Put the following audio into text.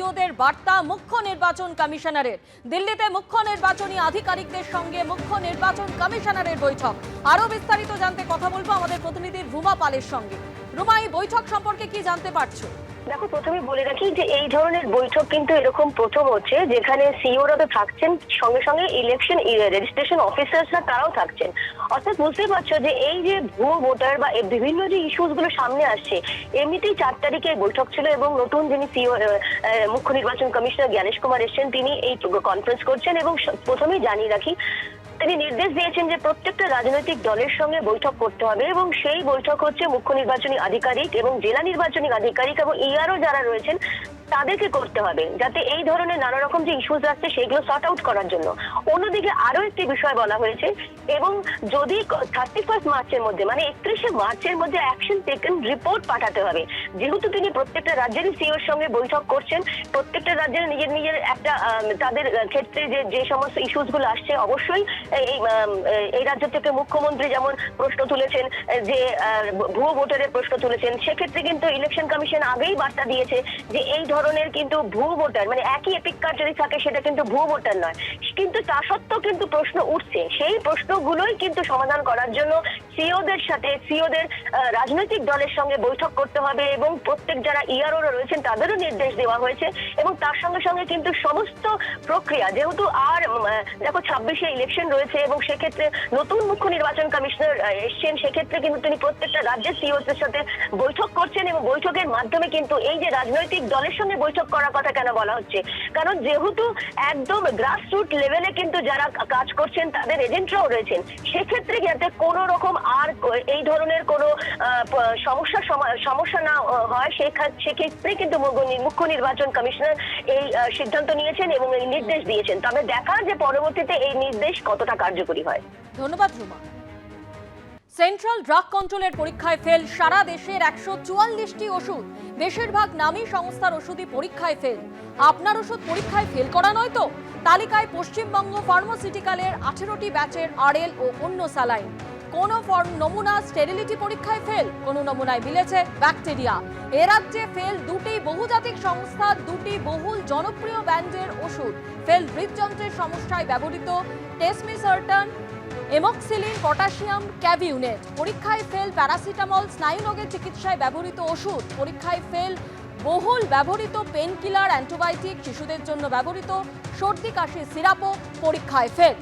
সিইওদের বার্তা মুখ্য নির্বাচন কমিশনারের। দিল্লিতে মুখ্য নির্বাচনী আধিকারিকদের সঙ্গে মুখ্য নির্বাচন কমিশনারের বৈঠক। আরো বিস্তারিত জানতে কথা বলবো আমাদের প্রতিনিধি রুমা পালের সঙ্গে। রুমা, এই বৈঠক সম্পর্কে কি জানতে পারছো? দেখো, প্রথমে বলে রাখি যে এই ধরনের বৈঠক কিন্তু এরকম প্রথম হচ্ছে, যেখানে সিইওরা তো থাকছেন, সঙ্গে সঙ্গে ইলেকশন রেজিস্ট্রেশন অফিসার্সরা তারাও থাকছেন। অর্থাৎ বুঝতেই পারছো যে এই যে ভুয়ো ভোটার বা বিভিন্ন যে ইস্যুস গুলো সামনে আসছে, এমনিতেই 4 তারিখে বৈঠক ছিল এবং নতুন যিনি সিইও মুখ্য নির্বাচন কমিশনার জ্ঞানেশ কুমার এসছেন, তিনি এই কনফারেন্স করছেন। এবং প্রথমেই জানিয়ে রাখি, তিনি নির্দেশ দিয়েছেন যে প্রত্যেকটা রাজনৈতিক দলের সঙ্গে বৈঠক করতে হবে এবং সেই বৈঠক হচ্ছে মুখ্য নির্বাচনী আধিকারিক এবং জেলা নির্বাচনী আধিকারিক এবং ইআরও যারা রয়েছেন তাদেরকে করতে হবে, যাতে এই ধরনের নানা রকম যে ইস্যুস আসছে সেগুলো সর্ট আউট করার জন্য। অন্যদিকে আরো একটি বিষয় বলা হয়েছে, এবং যদি 31 মার্চের মধ্যে, মানে 31শে মার্চের মধ্যে অ্যাকশন টেকেন রিপোর্ট পাঠাতে হবে। যেহেতু তিনি প্রত্যেকটা রাজ্যেরই সিইওর সঙ্গে বৈঠক করছেন, প্রত্যেকটা রাজ্যের নিজের নিজের একটা তাদের ক্ষেত্রে যে সমস্ত ইস্যুস গুলো আসছে, অবশ্যই এই রাজ্য থেকে মুখ্যমন্ত্রী যেমন প্রশ্ন তুলেছেন, যে ভুয়ো ভোটারের প্রশ্ন তুলেছেন, সেক্ষেত্রে কিন্তু ইলেকশন কমিশন আগেই বার্তা দিয়েছে যে এই ধরনের কিন্তু ভুয়ো ভোটার, মানে একই এপিক কার্ড যদি থাকে সেটা কিন্তু ভুয়ো ভোটার নয়। কিন্তু তা সত্ত্বেও কিন্তু প্রশ্ন উঠছে, সেই প্রশ্নগুলোই কিন্তু সমাধান করার জন্য সিইওদের সাথে সিইওদের রাজনৈতিক দলের সঙ্গে বৈঠক করতে হবে এবং প্রত্যেক যারা ইআরও রয়েছেন তাদেরও নির্দেশ দেওয়া হয়েছে। এবং তার সঙ্গে সঙ্গে কিন্তু সমস্ত প্রক্রিয়া, যেহেতু আর দেখো 26শে ইলেকশন রয়েছে এবং সেক্ষেত্রে নতুন মুখ্য নির্বাচন কমিশনার এসছেন, সেক্ষেত্রে কিন্তু তিনি প্রত্যেকটা রাজ্যের সিইওদের সাথে বৈঠক করছেন এবং বৈঠকের মাধ্যমে কিন্তু এই যে রাজনৈতিক দলের সঙ্গে বৈঠক করার কথা কেন বলা হচ্ছে, কারণ যেহেতু একদম গ্রাসরুট লেভেলে কিন্তু যারা কাজ করছেন তাদের এজেন্টরাও রয়েছেন, সেক্ষেত্রে যাতে কোনো রকম আর এই ধরনের কোনো সমস্যা না হয়, সেক্ষেত্রে কিন্তু মুখ্য নির্বাচন কমিশনার এই সিদ্ধান্ত নিয়েছেন এবং এই নির্দেশ দিয়েছেন। তবে দেখার যে পরবর্তীতে এই নির্দেশ কতটা কার্যকরী হয়। ধন্যবাদ রুমা। সেন্ট্রাল ড্রাগ কন্ট্রোলের পরীক্ষায় ফেল সারা দেশের 144টি ওষুধ। বেশিরভাগ নামী সংস্থার ওষুধই পরীক্ষায় ফেল। আপনার ওষুধ পরীক্ষায় ফেল করা নয় তো? তালিকায় পশ্চিমবঙ্গ ফার্মাসিউটিক্যালের 18টি ব্যাচের আরএল ও অন্য স্যালাইন। কোন নমুনা স্টেরিলিটি পরীক্ষায় ফেল, কোন নমুনায় মিলেছে ব্যাকটেরিয়া। এ রাজ্যে ফেল 2টি বহুজাতিক সংস্থা, 2টি বহুল জনপ্রিয় ব্র্যান্ডের ওষুধ। ফেল হৃদযন্ত্রের সমস্যায় ব্যবহৃত টেসমিসার্টান, এমক্সিলিন, পটাশিয়াম ক্যাভিউনেট। পরীক্ষায় ফেল প্যারাসিটামল, স্নায়ুরোগের চিকিৎসায় ব্যবহৃত ওষুধ। পরীক্ষায় ফেল বহুল ব্যবহৃত পেনকিলার, অ্যান্টিবায়োটিক। শিশুদের জন্য ব্যবহৃত সর্দি কাশির সিরাপও পরীক্ষায় ফেল।